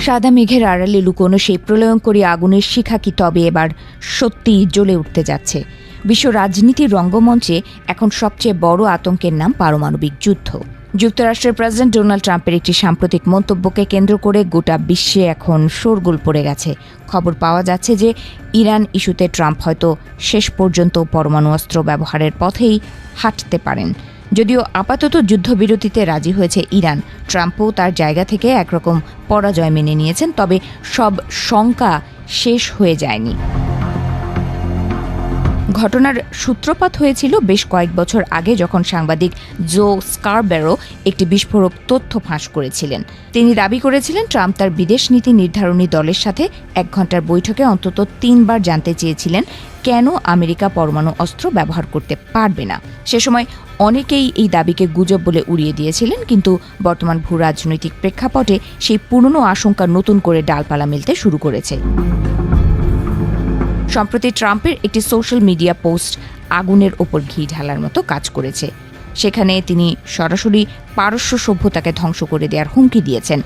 সাদা মেঘের আড়ালে লুকোনো সেই প্রলয়ঙ্করী আগুনের শিখা কি তবে এবার সত্যিই জ্বলে উঠতে যাচ্ছে? বিশ্ব রাজনীতির রঙ্গমঞ্চে এখন সবচেয়ে বড় আতঙ্কের নাম পারমাণবিক যুদ্ধ। যুক্তরাষ্ট্রের প্রেসিডেন্ট ডোনাল্ড ট্রাম্পের একটি সাম্প্রতিক মন্তব্যকে কেন্দ্র করে গোটা বিশ্বে এখন শোরগোল পড়ে গেছে। খবর পাওয়া যাচ্ছে যে ইরান ইস্যুতে ট্রাম্প হয়তো শেষ পর্যন্ত পরমাণু অস্ত্র ব্যবহারের পথেই হাঁটতে পারেন। যদিও আপাতত যুদ্ধবিরতিতে রাজি হয়েছে ইরান, ট্রাম্পও তার জায়গা থেকে একরকম পরাজয় মেনে নিয়েছেন, তবে সব শঙ্কা শেষ হয়ে যায়নি। ঘটনার সূত্রপাত হয়েছিল বেশ কয়েক বছর আগে, যখন সাংবাদিক জো স্কারবেরো একটি বিস্ফোরক তথ্য ফাঁস করেছিলেন। তিনি দাবি করেছিলেন ট্রাম্প তার বিদেশ নীতি নির্ধারণী দলের সাথে 1 ঘন্টার বৈঠকে অন্তত 3 বার জানতে চেয়েছিলেন কেন আমেরিকা পরমাণু অস্ত্র ব্যবহার করতে পারবে না। সে সময় অনেকেই এই দাবিকে গুজব বলে উড়িয়ে দিয়েছিলেন, কিন্তু বর্তমান ভূ রাজনৈতিক প্রেক্ষাপটে সেই পুরনো আশঙ্কা নতুন করে ডালপালা মেলতে শুরু করেছে। সম্প্রতি ট্রাম্পের একটি সোশ্যাল মিডিয়া পোস্ট আগুনের ওপর ঘি ঢালার মতো কাজ করেছে। সেখানে তিনি সরাসরি পারস্য সভ্যতাকে ধ্বংস করে দেওয়ার হুমকি দিয়েছেন।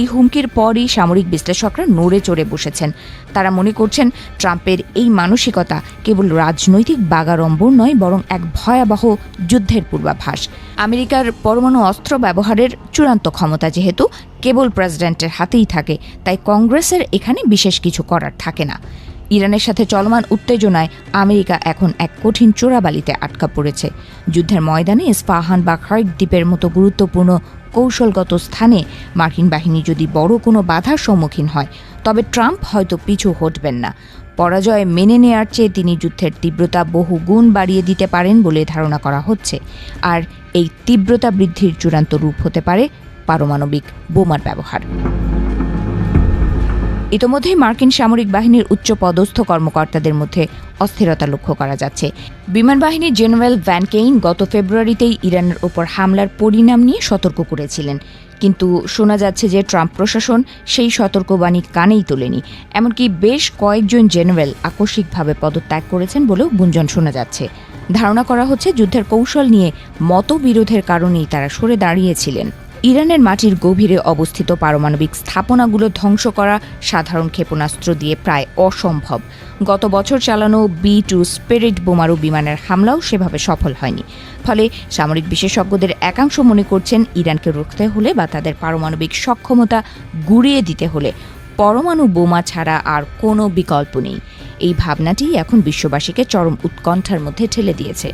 এই হুমকির পরই সামরিক বিশ্লেষকরা নড়ে চড়ে বসেছেন। তারা মনে করছেন ট্রাম্পের এই মানসিকতা কেবল রাজনৈতিক বাগাড়ম্বর নয়, বরং এক ভয়াবহ যুদ্ধের পূর্বাভাস। আমেরিকার পরমাণু অস্ত্র ব্যবহারের চূড়ান্ত ক্ষমতা যেহেতু কেবল প্রেসিডেন্টের হাতেই থাকে, তাই কংগ্রেসের এখানে বিশেষ কিছু করার থাকে না। ইরানের সাথে চলমান উত্তেজনায় আমেরিকা এখন এক কঠিন চোরাবালিতে আটকা পড়েছে। যুদ্ধের ময়দানে ইস্পাহান বা খার্ক দ্বীপের মতো গুরুত্বপূর্ণ কৌশলগত স্থানে মার্কিন বাহিনী যদি বড় কোনো বাধার সম্মুখীন হয়, তবে ট্রাম্প হয়তো পিছু হটবেন না। পরাজয় মেনে নেয়ার চেয়ে তিনি যুদ্ধের তীব্রতা বহু গুণ বাড়িয়ে দিতে পারেন বলে ধারণা করা হচ্ছে। আর এই তীব্রতা বৃদ্ধির চূড়ান্ত রূপ হতে পারে পারমাণবিক বোমার ব্যবহার। ইতোমধ্যেই মার্কিন সামরিক বাহিনীর উচ্চ পদস্থ কর্মকর্তাদের মধ্যে অস্থিরতা লক্ষ্য করা যাচ্ছে। বিমান বাহিনীর জেনারেল ভ্যান কেইন গত ফেব্রুয়ারিতেই ইরানের ওপর হামলার পরিণাম নিয়ে সতর্ক করেছিলেন, কিন্তু শোনা যাচ্ছে যে ট্রাম্প প্রশাসন সেই সতর্কবাণী কানেই তোলেনি। এমনকি বেশ কয়েকজন জেনারেল আকস্মিকভাবে পদত্যাগ করেছেন বলেও গুঞ্জন শোনা যাচ্ছে। ধারণা করা হচ্ছে যুদ্ধের কৌশল নিয়ে মতবিরোধের কারণেই তারা সরে দাঁড়িয়েছিলেন। ইরানের মাটির গভীরে অবস্থিত পারমাণবিক স্থাপনাগুলো ধ্বংস করা সাধারণ ক্ষেপণাস্ত্র দিয়ে প্রায় অসম্ভব। গত বছর চালানো B-2 স্পিরিট বোমারু বিমানের হামলাও সেভাবে সফল হয়নি। ফলে সামরিক বিশেষজ্ঞদের একাংশ মনে করছেন ইরানকে রুখতে হলে বা তাদের পারমাণবিক সক্ষমতা গুঁড়িয়ে দিতে হলে পরমাণু বোমা ছাড়া আর কোনো বিকল্প নেই। এই ভাবনাটি এখন বিশ্ববাসীকে চরম উৎকণ্ঠার মধ্যে ঠেলে দিয়েছে।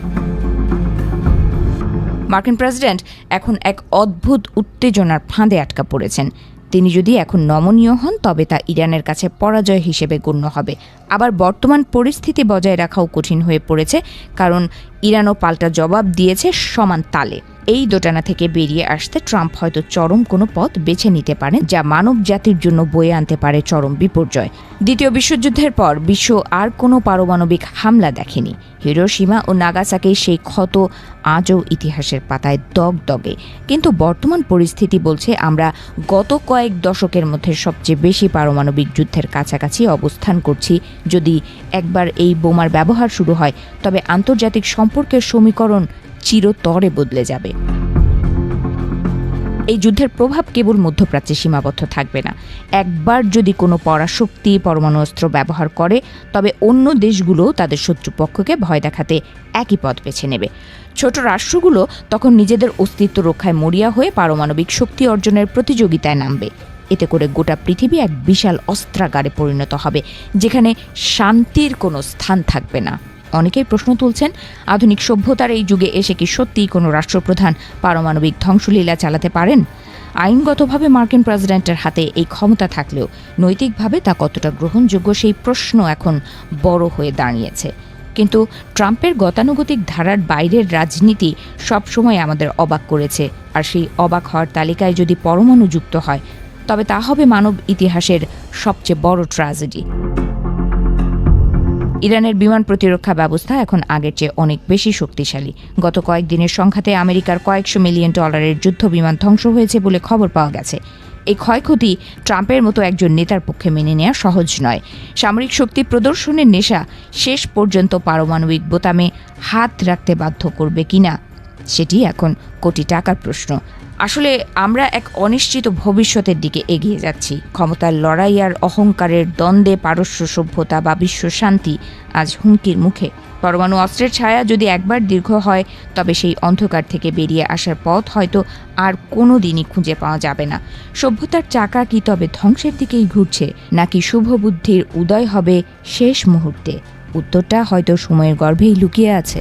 মার্কিন প্রেসিডেন্ট এখন এক অদ্ভুত উত্তেজনার ফাঁদে আটকা পড়েছেন। তিনি যদি এখন নমনীয় হন, তবে তা ইরানের কাছে পরাজয় হিসেবে গণ্য হবে। আবার বর্তমান পরিস্থিতি বজায় রাখাও কঠিন হয়ে পড়েছে, কারণ ইরানও পাল্টা জবাব দিয়েছে সমান তালে। এই দোটানা থেকে বেরিয়ে আসতে ট্রাম্প হয়তো চরম কোনো পথ বেছে নিতে পারেন, যা মানব জাতির জন্য বয়ে আনতে পারে চরম বিপর্যয়। দ্বিতীয় বিশ্বযুদ্ধের পর বিশ্ব আর কোনো পারমাণবিক হামলা দেখেনি। হিরোশিমা ও নাগাসাকির সেই ক্ষত আজও ইতিহাসের পাতায় দগদগে। কিন্তু বর্তমান পরিস্থিতি বলছে আমরা গত কয়েক দশকের মধ্যে সবচেয়ে বেশি পারমাণবিক যুদ্ধের কাছাকাছি অবস্থান করছি। যদি একবার এই বোমার ব্যবহার শুরু হয়, তবে আন্তর্জাতিক সম্পর্কের সমীকরণ চিরতরে বদলে যাবে। এই যুদ্ধের প্রভাব কেবল মধ্যপ্রাচ্যে সীমাবদ্ধ থাকবে না। একবার যদি কোনো পরাশক্তি পরমাণু অস্ত্র ব্যবহার করে, তবে অন্য দেশগুলো তাদের শত্রুপক্ষকে ভয় দেখাতে একই পথ বেছে নেবে। ছোট রাষ্ট্রগুলো তখন নিজেদের অস্তিত্ব রক্ষায় মরিয়া হয়ে পারমাণবিক শক্তি অর্জনের প্রতিযোগিতায় নামবে। এতে করে গোটা পৃথিবী এক বিশাল অস্ত্রাগারে পরিণত হবে, যেখানে শান্তির কোনো স্থান থাকবে না। অনেকেই প্রশ্ন তুলছেন, আধুনিক সভ্যতার এই যুগে এসে কি সত্যিই কোনো রাষ্ট্রপ্রধান পারমাণবিক ধ্বংসলীলা চালাতে পারেন? আইনগতভাবে মার্কিন প্রেসিডেন্টের হাতে এই ক্ষমতা থাকলেও নৈতিকভাবে তা কতটা গ্রহণযোগ্য, সেই প্রশ্ন এখন বড় হয়ে দাঁড়িয়েছে। কিন্তু ট্রাম্পের গতানুগতিক ধারার বাইরের রাজনীতি সবসময় আমাদের অবাক করেছে, আর সেই অবাক হওয়ার তালিকায় যদি পরমাণু যুক্ত হয়, তবে তা হবে মানব ইতিহাসের সবচেয়ে বড় ট্র্যাজেডি। ইরানের বিমান প্রতিরক্ষা ব্যবস্থা এখন আগের চেয়ে অনেক বেশি শক্তিশালী। গত কয়েকদিনের সংঘাতে আমেরিকার কয়েকশো মিলিয়ন ডলারের যুদ্ধ বিমান ধ্বংস হয়েছে বলে খবর পাওয়া গেছে। এই ক্ষয়ক্ষতি ট্রাম্পের মতো একজন নেতার পক্ষে মেনে নেওয়া সহজ নয়। সামরিক শক্তি প্রদর্শনের নেশা শেষ পর্যন্ত পারমাণবিক বোতামে হাত রাখতে বাধ্য করবে কিনা, সেটি এখন কোটি টাকার প্রশ্ন। আসলে আমরা এক অনিশ্চিত ভবিষ্যতের দিকে এগিয়ে যাচ্ছি। ক্ষমতার লড়াই আর অহংকারের দ্বন্দ্বে পারস্য সভ্যতা বা বিশ্ব শান্তি আজ হুমকির মুখে। পরমাণু অস্ত্রের ছায়া যদি একবার দীর্ঘ হয়, তবে সেই অন্ধকার থেকে বেরিয়ে আসার পথ হয়তো আর কোনো দিনই খুঁজে পাওয়া যাবে না। সভ্যতার চাকা কি তবে ধ্বংসের দিকেই ঘুরছে, নাকি শুভবুদ্ধির উদয় হবে শেষ মুহূর্তে? উত্তরটা হয়তো সময়ের গর্ভেই লুকিয়ে আছে।